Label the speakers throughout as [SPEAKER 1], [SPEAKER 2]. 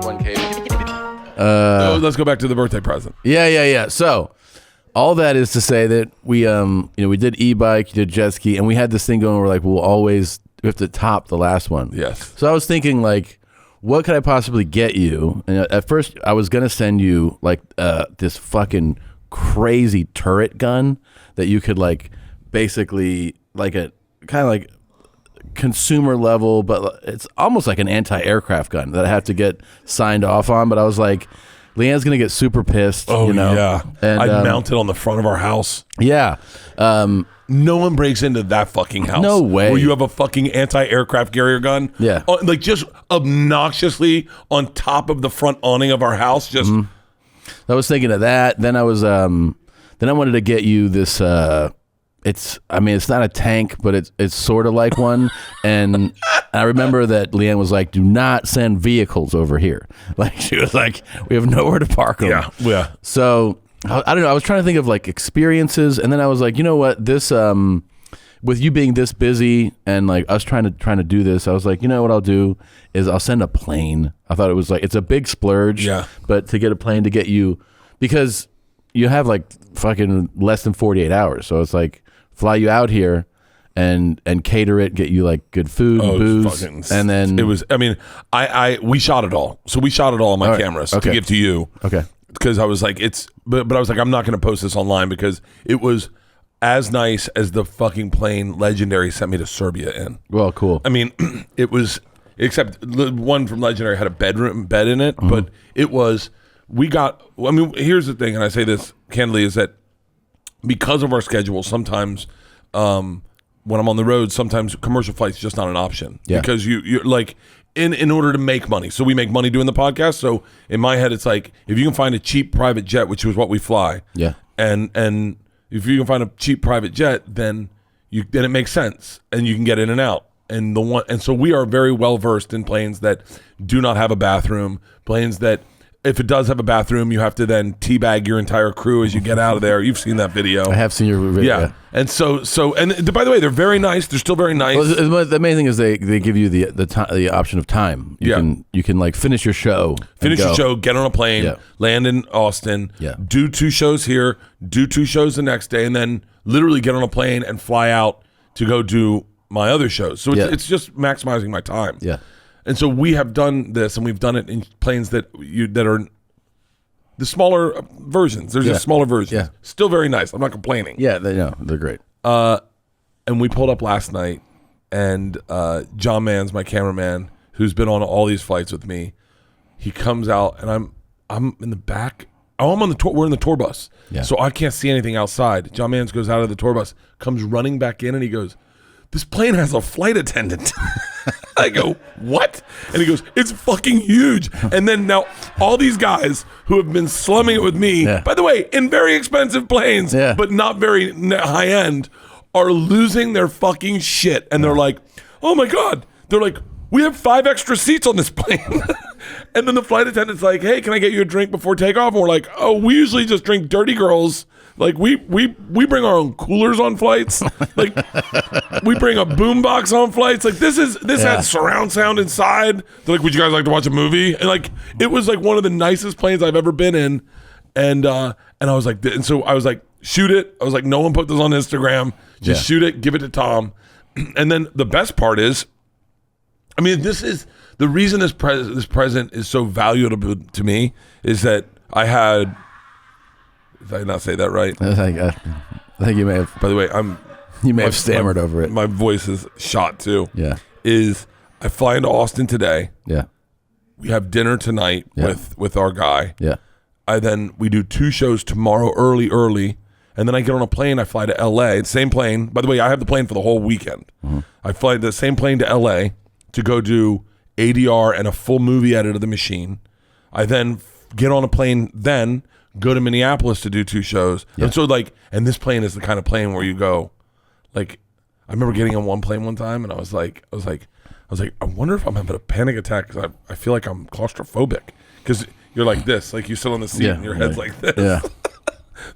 [SPEAKER 1] One cave.
[SPEAKER 2] Let's go back to the birthday present.
[SPEAKER 1] Yeah. So, all that is to say that we did e-bike, you did jet ski, and we had this thing going. We're like, we have to top the last one.
[SPEAKER 2] Yes.
[SPEAKER 1] So I was thinking, like, what could I possibly get you? And at first, I was gonna send you like this fucking crazy turret gun that you could like basically like a kind of like consumer level, but it's almost like an anti-aircraft gun that I have to get signed off on. But I was like, Leanne's gonna get super pissed.
[SPEAKER 2] Oh, yeah.
[SPEAKER 1] And
[SPEAKER 2] I'd mount it on the front of our house.
[SPEAKER 1] Yeah.
[SPEAKER 2] No one breaks into that fucking house.
[SPEAKER 1] No way.
[SPEAKER 2] Where you have a fucking anti-aircraft carrier gun.
[SPEAKER 1] Yeah.
[SPEAKER 2] Like just obnoxiously on top of the front awning of our house. Just.
[SPEAKER 1] I was thinking of that. Then I was, then I wanted to get you this. It's not a tank, but it's sort of like one. And I remember that Leanne was like, "Do not send vehicles over here." Like she was like, "We have nowhere to park them."
[SPEAKER 2] Yeah.
[SPEAKER 1] So I don't know. I was trying to think of like experiences, and then I was like, you know what? This with you being this busy and like us trying to do this, I was like, you know what I'll do is I'll send a plane. I thought it was like it's a big splurge, but to get a plane to get you because you have like fucking less than 48 hours, so it's like fly you out here and cater it, get you like good food and booze, and then
[SPEAKER 2] it was. I mean, we shot it all, so we shot it all on my cameras to give to you.
[SPEAKER 1] Okay.
[SPEAKER 2] Because I was like, but I was like, I'm not going to post this online because it was as nice as the fucking plane Legendary sent me to Serbia in.
[SPEAKER 1] Well, cool.
[SPEAKER 2] I mean, it was, except the one from Legendary had a bed in it, but it was, here's the thing, and I say this candidly, is that because of our schedule, sometimes when I'm on the road, sometimes commercial flight's just not an option.
[SPEAKER 1] Yeah.
[SPEAKER 2] Because you're like, in order to make money. So we make money doing the podcast. So in my head, it's like, if you can find a cheap private jet, which is what we fly.
[SPEAKER 1] Yeah.
[SPEAKER 2] And if you can find a cheap private jet, then it makes sense and you can get in and out. And so we are very well versed in planes that do not have a bathroom, planes that if it does have a bathroom, you have to then teabag your entire crew as you get out of there. You've seen that video.
[SPEAKER 1] I have seen your video.
[SPEAKER 2] Yeah. And so by the way, they're very nice. They're still very nice.
[SPEAKER 1] Well, the main thing is they give you the option of time. You can like finish your show.
[SPEAKER 2] Finish your show, get on a plane, land in Austin, do 2 shows here, do 2 shows the next day, and then literally get on a plane and fly out to go do my other shows. So it's just maximizing my time.
[SPEAKER 1] Yeah.
[SPEAKER 2] And so we have done this, and we've done it in planes that are the smaller versions. There's just smaller versions.
[SPEAKER 1] Yeah.
[SPEAKER 2] Still very nice. I'm not complaining.
[SPEAKER 1] Yeah, they're great.
[SPEAKER 2] And we pulled up last night, and John Mans, my cameraman, who's been on all these flights with me, he comes out, and I'm in the back. Oh, I'm on the tour. We're in the tour bus, so I can't see anything outside. John Mans goes out of the tour bus, comes running back in, and he goes, "This plane has a flight attendant." I go, "What?" And he goes, "It's fucking huge." And then now all these guys who have been slumming it with me, by the way, in very expensive planes, but not very high end, are losing their fucking shit. And they're like, "Oh my God." They're like, "We have 5 extra seats on this plane." And then the flight attendant's like, "Hey, can I get you a drink before takeoff?" And we're like, "Oh, we usually just drink Dirty Girls. Like we bring our own coolers on flights. Like we bring a boombox on flights. Like this had surround sound inside. They're like, "Would you guys like to watch a movie?" And like it was like one of the nicest planes I've ever been in. And I was like, and so I was like, "Shoot it." I was like, "No one put this on Instagram. Just shoot it. Give it to Tom." And then the best part is, I mean, this is the reason this present is so valuable to me is that I had. Did I not say that right?
[SPEAKER 1] I think you may have.
[SPEAKER 2] By the way,
[SPEAKER 1] you may have stammered over it.
[SPEAKER 2] My voice is shot too.
[SPEAKER 1] Yeah.
[SPEAKER 2] I fly into Austin today.
[SPEAKER 1] Yeah.
[SPEAKER 2] We have dinner tonight with our guy.
[SPEAKER 1] Yeah.
[SPEAKER 2] We do 2 shows tomorrow early, and then I get on a plane. I fly to LA. Same plane. By the way, I have the plane for the whole weekend. Mm-hmm. I fly the same plane to LA to go do ADR and a full movie edit of the machine. I then get on a plane go to Minneapolis to do 2 shows. And so and this plane is the kind of plane where you go, like, I remember getting on one plane one time and I was like, I wonder if I'm having a panic attack because I feel like I'm claustrophobic. Because you're like this, like you sit on the seat and your head's like this. Yeah.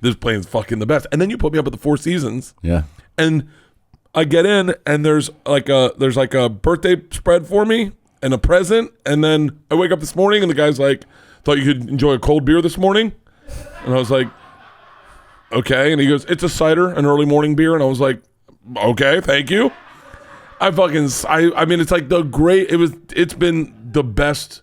[SPEAKER 2] This plane's fucking the best. And then you put me up at the 4 Seasons.
[SPEAKER 1] Yeah.
[SPEAKER 2] And I get in and there's like a birthday spread for me and a present, and then I wake up this morning and the guy's like, "Thought you could enjoy a cold beer this morning," and I was like, "Okay," and he goes, "It's a cider, an early morning beer," and I was like, "Okay, thank you." I mean, it's like it's been the best,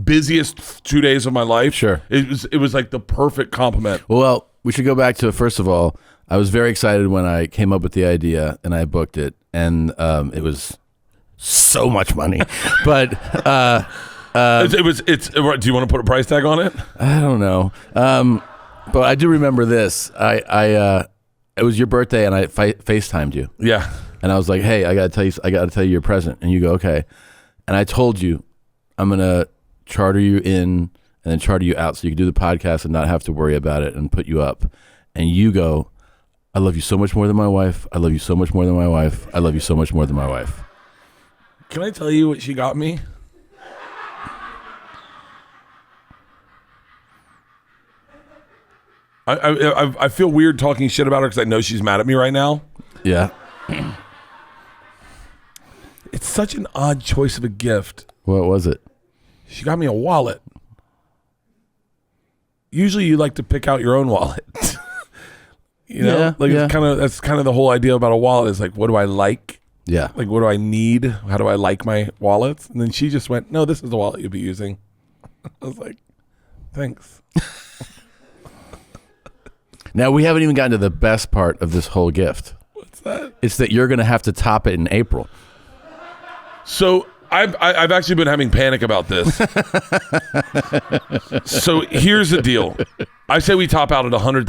[SPEAKER 2] busiest 2 days of my life.
[SPEAKER 1] Sure.
[SPEAKER 2] It was like the perfect compliment.
[SPEAKER 1] Well, we should go back to, first of all, I was very excited when I came up with the idea and I booked it, and it was so much money. But
[SPEAKER 2] do you want to put a price tag on it?
[SPEAKER 1] I don't know. But I do remember this. It was your birthday and I FaceTimed you.
[SPEAKER 2] Yeah.
[SPEAKER 1] And I was like, "Hey, I gotta tell you your present." And you go, "Okay." And I told you, I'm gonna charter you in and then charter you out so you can do the podcast and not have to worry about it and put you up. And you go, "I love you so much more than my wife. I love you so much more than my wife. I love you so much more than my wife."
[SPEAKER 2] Can I tell you what she got me? I feel weird talking shit about her because I know she's mad at me right now.
[SPEAKER 1] Yeah.
[SPEAKER 2] It's such an odd choice of a gift.
[SPEAKER 1] What was it?
[SPEAKER 2] She got me a wallet. Usually you like to pick out your own wallet. You know?
[SPEAKER 1] Yeah,
[SPEAKER 2] like
[SPEAKER 1] yeah.
[SPEAKER 2] That's kind of the whole idea about a wallet is like, what do I like?
[SPEAKER 1] Yeah.
[SPEAKER 2] Like, what do I need? How do I like my wallets? And then she just went, "No, this is the wallet you'll be using." I was like, "Thanks."
[SPEAKER 1] Now, we haven't even gotten to the best part of this whole gift.
[SPEAKER 2] What's that?
[SPEAKER 1] It's that you're going to have to top it in April.
[SPEAKER 2] So I've actually been having panic about this. So here's the deal. I say we top out at $100,000.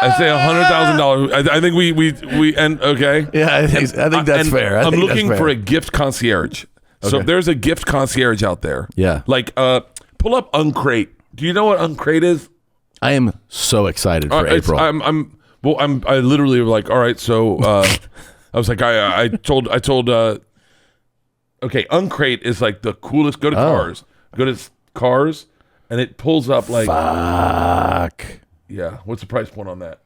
[SPEAKER 2] I say $100,000. I think we end, okay?
[SPEAKER 1] Yeah, I think that's fair.
[SPEAKER 2] I'm looking for a gift concierge. So
[SPEAKER 1] Okay.
[SPEAKER 2] if there's a gift concierge out there,
[SPEAKER 1] Yeah.
[SPEAKER 2] like pull up Uncrate. Do you know what Uncrate is?
[SPEAKER 1] I am so excited for April.
[SPEAKER 2] I literally was like, all right, so I was like, I told okay, Uncrate is like the coolest. Go to cars, and it pulls up like,
[SPEAKER 1] Fuck.
[SPEAKER 2] yeah. What's the price point on that?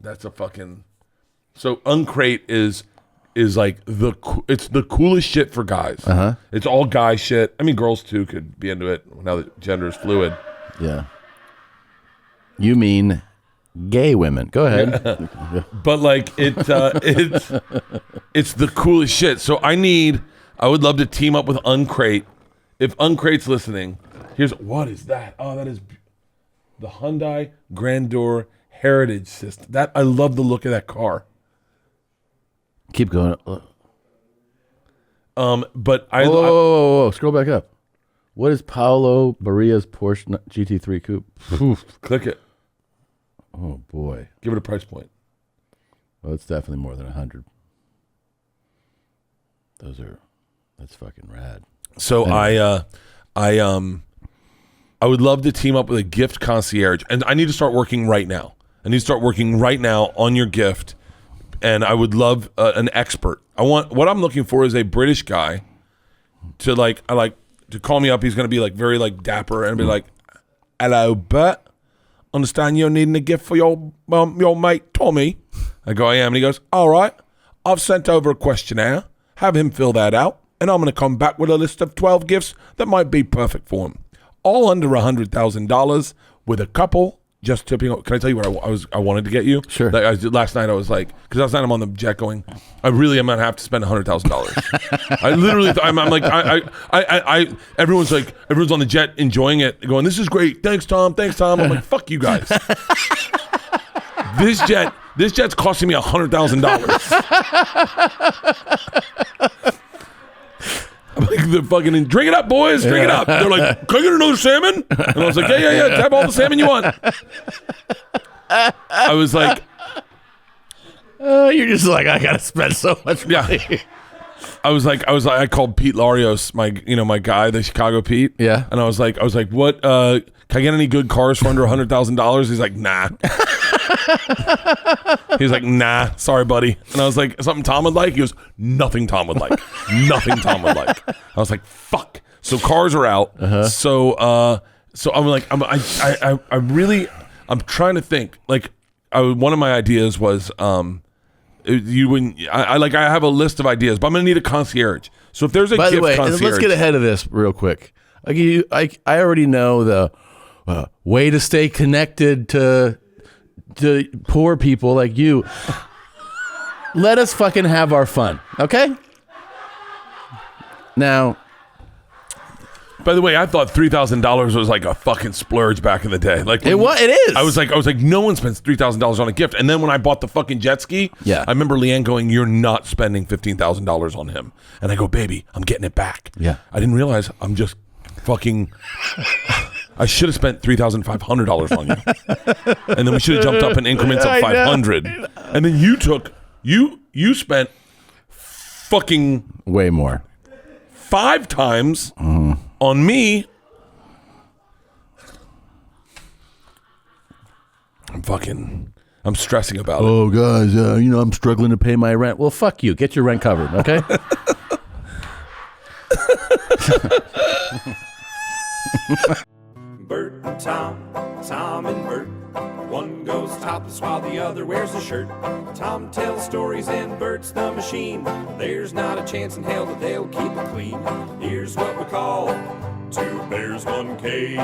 [SPEAKER 2] That's a fucking. So Uncrate is like it's the coolest shit for guys. It's all guy shit. I mean, girls too could be into it now that gender is fluid.
[SPEAKER 1] Yeah. You mean gay women? Go ahead.
[SPEAKER 2] But like it's the coolest shit. So I would love to team up with Uncrate. If Uncrate's listening, what is that? Oh, that is the Hyundai Grandeur Heritage System. That I love the look of that car.
[SPEAKER 1] Keep going.
[SPEAKER 2] But
[SPEAKER 1] Whoa. Scroll back up. What is Paolo Barria's Porsche GT3 Coupe?
[SPEAKER 2] Click it.
[SPEAKER 1] Oh boy.
[SPEAKER 2] Give it a price point.
[SPEAKER 1] Well, it's definitely more than 100. That's fucking rad.
[SPEAKER 2] So I would love to team up with a gift concierge, and I need to start working right now. I need to start working right now on your gift, and I would love an expert. What I'm looking for is a British guy to call me up. He's going to be like very like dapper and be like, "Hello, Bert. Understand you're needing a gift for your mate Tommy." I go, "I am," and he goes, "All right. I've sent over a questionnaire. Have him fill that out, and I'm going to come back with a list of 12 gifts that might be perfect for him. All under $100,000 with a couple just tipping. Can I tell you what I wanted to get you?
[SPEAKER 1] Sure.
[SPEAKER 2] Last night I was like, because last night I'm on the jet going, I really am going to have to spend $100,000. I literally, I'm like, everyone's on the jet enjoying it, going, "This is great. Thanks, Tom. I'm like, fuck you guys. This jet's costing me $100,000. I'm like, the fucking, "Drink it up, boys. Drink it up." They're like, "Can I get another salmon?" And I was like, yeah. Tap all the salmon you want. I was like,
[SPEAKER 1] You're just like, I gotta spend so much money.
[SPEAKER 2] yeah. I called Pete Larios, my guy, the Chicago Pete.
[SPEAKER 1] Yeah.
[SPEAKER 2] And I was like, "What? Can I get any good cars for under $100,000?" He's like, "Nah." He's like, "Nah, sorry, buddy." And I was like, "Something Tom would like?" He goes, "Nothing Tom would like. Nothing Tom would like." I was like, "Fuck." So cars are out. So I'm like, I really, I'm trying to think. Like, one of my ideas was, you wouldn't. I have a list of ideas, but I'm gonna need a concierge. So if there's a
[SPEAKER 1] By
[SPEAKER 2] gift
[SPEAKER 1] the way,
[SPEAKER 2] concierge,
[SPEAKER 1] let's get ahead of this real quick. I already know the way to stay connected to poor people like you. Let us fucking have our fun, okay? Now.
[SPEAKER 2] By the way, I thought $3,000 was like a fucking splurge back in the day. Like
[SPEAKER 1] It is.
[SPEAKER 2] I was like, no one spends $3,000 on a gift. And then when I bought the fucking jet ski,
[SPEAKER 1] yeah.
[SPEAKER 2] I remember Leanne going, "You're not spending $15,000 on him." And I go, "Baby, I'm getting it back."
[SPEAKER 1] Yeah.
[SPEAKER 2] I didn't realize I'm just fucking. I should have spent $3,500 on you, and then we should have jumped up in increments of 500. And then you spent fucking
[SPEAKER 1] way more,
[SPEAKER 2] 5 times. On me, I'm stressing about it.
[SPEAKER 1] Oh, guys, I'm struggling to pay my rent. Well, fuck you. Get your rent covered, okay?
[SPEAKER 3] Bert and Tom, Tom and Bert. One goes topless while the other wears a shirt. Tom tells stories and Bert's the machine. There's not a chance in hell that they'll keep it clean. Here's what we call 2 bears, 1 cave.